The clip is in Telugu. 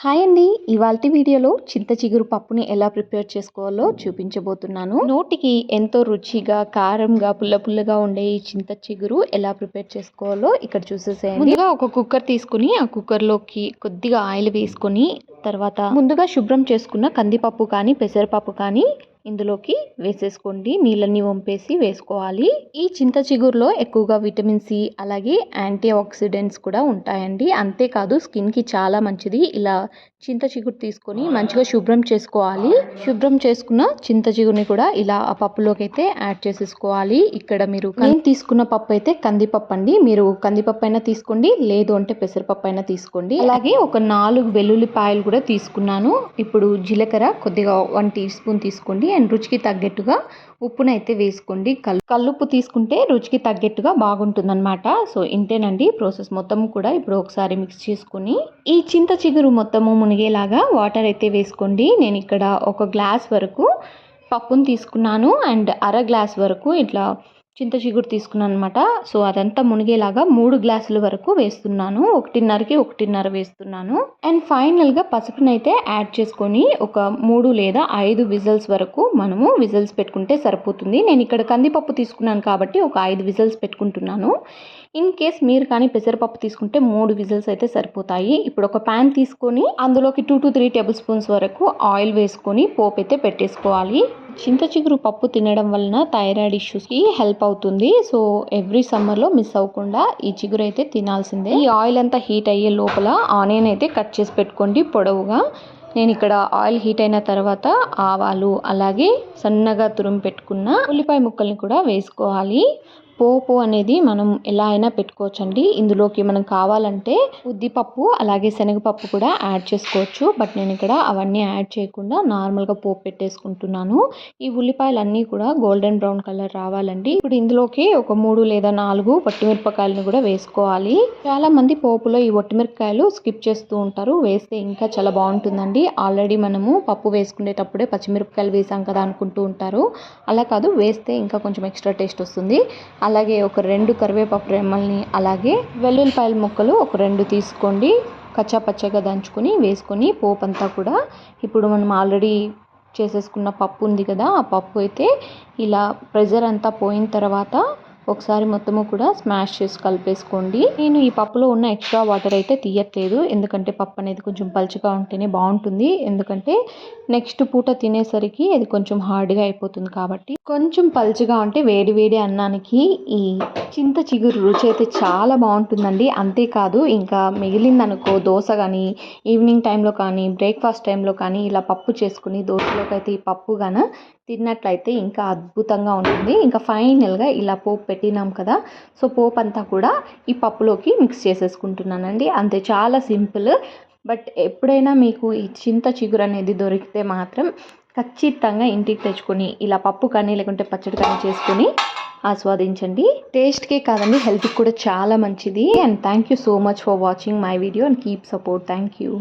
హాయ్ అండి. ఇవాల్టి వీడియోలో చింత చిగురు పప్పుని ఎలా ప్రిపేర్ చేసుకోవాలో చూపించబోతున్నాను. నోటికి ఎంతో రుచిగా, కారంగా, పుల్ల పుల్లగా ఉండే ఈ చింత చిగురు ఎలా ప్రిపేర్ చేసుకోవాలో ఇక్కడ చూసేసేయండి. ముందుగా ఒక కుక్కర్ తీసుకుని ఆ కుక్కర్లోకి కొద్దిగా ఆయిల్ వేసుకొని తర్వాత ముందుగా శుభ్రం చేసుకున్న కందిపప్పు కానీ పెసరపప్పు కానీ ఇందులోకి వేసేసుకోండి. నీళ్ళని వంపేసి వేసుకోవాలి. ఈ చింత చిగురులో ఎక్కువగా విటమిన్ సి అలాగే యాంటీ ఆక్సిడెంట్స్ కూడా ఉంటాయండి. అంతేకాదు స్కిన్కి చాలా మంచిది. ఇలా చింత చిగురు తీసుకొని మంచిగా శుభ్రం చేసుకోవాలి. శుభ్రం చేసుకున్న చింత చిగురుని కూడా ఇలా ఆ పప్పులోకి అయితే యాడ్ చేసేసుకోవాలి. ఇక్కడ నేను తీసుకున్న పప్పు అయితే కందిపప్పు అండి. మీరు కందిపప్పు అయినా తీసుకోండి, లేదు అంటే పెసరపప్పు అయినా తీసుకోండి. అలాగే ఒక 4 వెల్లుల్లిపాయలు కూడా తీసుకున్నాను. ఇప్పుడు జీలకర్ర కొద్దిగా 1 టీ స్పూన్ తీసుకోండి అండ్ రుచికి తగ్గట్టుగా ఉప్పునైతే వేసుకోండి. కల్లుప్పు తీసుకుంటే రుచికి తగ్గట్టుగా బాగుంటుందన్నమాట. సో ఇంతేనండి ప్రాసెస్ మొత్తం కూడా. ఇప్పుడు ఒకసారి మిక్స్ చేసుకుని ఈ చింత చిగురు మొత్తము మునిగేలాగా వాటర్ అయితే వేసుకోండి. నేను ఇక్కడ 1 గ్లాస్ వరకు పప్పును తీసుకున్నాను అండ్ అర గ్లాస్ వరకు ఇట్లా చింత చిగురు తీసుకున్నాను అనమాట. సో అదంతా మునిగేలాగా 3 గ్లాసుల వరకు వేస్తున్నాను. 1:30కి 1:30 వేస్తున్నాను. అండ్ ఫైనల్గా పసుపునైతే యాడ్ చేసుకొని ఒక 3 లేదా 5 విజిల్స్ వరకు మనము విజిల్స్ పెట్టుకుంటే సరిపోతుంది. నేను ఇక్కడ కందిపప్పు తీసుకున్నాను కాబట్టి ఒక 5 విజిల్స్ పెట్టుకుంటున్నాను. ఇన్ కేస్ మీరు కానీ పెసరపప్పు తీసుకుంటే 3 విజిల్స్ అయితే సరిపోతాయి. ఇప్పుడు ఒక ప్యాన్ తీసుకొని అందులోకి 2 to 3 టేబుల్ స్పూన్స్ వరకు ఆయిల్ వేసుకొని పోపు అయితే పెట్టేసుకోవాలి. చింత చిగురు పప్పు తినడం వలన థైరాయిడ్ ఇష్యూస్కి హెల్ప్ అవుతుంది. సో ఎవ్రీ సమ్మర్లో మిస్ అవ్వకుండా ఈ చిగురు అయితే తినాల్సిందే. ఈ ఆయిల్ అంతా హీట్ అయ్యే లోపల ఆనియన్ అయితే కట్ చేసి పెట్టుకోండి పొడవుగా. నేను ఇక్కడ ఆయిల్ హీట్ అయిన తర్వాత ఆవాలు అలాగే సన్నగా తురుము పెట్టుకున్న ఉల్లిపాయ ముక్కల్ని కూడా వేసుకోవాలి. పోపు అనేది మనం ఎలా అయినా పెట్టుకోవచ్చండి. ఇందులోకి మనం కావాలంటే ఉద్దిపప్పు అలాగే శనగపప్పు కూడా యాడ్ చేసుకోవచ్చు. బట్ నేను ఇక్కడ అవన్నీ యాడ్ చేయకుండా నార్మల్గా పోపు పెట్టేసుకుంటున్నాను. ఈ ఉల్లిపాయలన్నీ కూడా గోల్డెన్ బ్రౌన్ కలర్ రావాలండి. ఇప్పుడు ఇందులోకి ఒక 3 లేదా 4 వట్టిమిరపకాయలను కూడా వేసుకోవాలి. చాలా మంది పోపులో ఈ వట్టిమిరపకాయలు స్కిప్ చేస్తూ ఉంటారు. వేస్తే ఇంకా చాలా బాగుంటుందండి. ఆల్రెడీ మనము పప్పు వేసుకునేటప్పుడే పచ్చిమిరపకాయలు వేసాం కదా అనుకుంటూ ఉంటారు. అలా కాదు, వేస్తే ఇంకా కొంచెం ఎక్స్ట్రా టేస్ట్ వస్తుంది. అలాగే ఒక 2 కరివేపాకు రెమ్మల్ని అలాగే వెల్లుల్లిపాయల ముక్కలు ఒక 2 తీసుకోండి. కచ్చా పచ్చగా దంచుకొని వేసుకొని పోపు అంతా కూడా ఇప్పుడు మనం ఆల్రెడీ చేసేసుకున్న పప్పు ఉంది కదా, ఆ పప్పు అయితే ఇలా ప్రెజర్ అంతా పోయిన తర్వాత ఒకసారి మొత్తము కూడా స్మాష్ చేసి కలిపేసుకోండి. నేను ఈ పప్పులో ఉన్న ఎక్స్ట్రా వాటర్ అయితే తీయట్లేదు, ఎందుకంటే పప్పు అనేది కొంచెం పలుచగా ఉంటేనే బాగుంటుంది. ఎందుకంటే నెక్స్ట్ పూట తినేసరికి అది కొంచెం హార్డ్గా అయిపోతుంది కాబట్టి కొంచెం పలుచగా ఉంటే వేడి వేడి అన్నానికి ఈ చింత చిగురు రుచి అయితే చాలా బాగుంటుందండి. అంతేకాదు ఇంకా మిగిలిందనుకో దోశ కానీ ఈవినింగ్ టైంలో కానీ బ్రేక్ఫాస్ట్ టైంలో కానీ ఇలా పప్పు చేసుకుని దోశలోకి అయితే ఈ పప్పు గాన తిన్నట్లయితే ఇంకా అద్భుతంగా ఉంటుంది. ఇంకా ఫైనల్గా ఇలా పోపు పెట్టినాం కదా, సో పోపు అంతా కూడా ఈ పప్పులోకి మిక్స్ చేసేసుకుంటున్నానండి. అంతే, చాలా సింపుల్. బట్ ఎప్పుడైనా మీకు ఈ చింత చిగురు అనేది దొరికితే మాత్రం ఖచ్చితంగా ఇంటికి తెచ్చుకొని ఇలా పప్పు కానీ లేకుంటే పచ్చడి కానీ చేసుకొని ఆస్వాదించండి. టేస్ట్కే కాదండి, హెల్త్కి కూడా చాలా మంచిది. And thank you so much for watching my video and keep support. Thank you.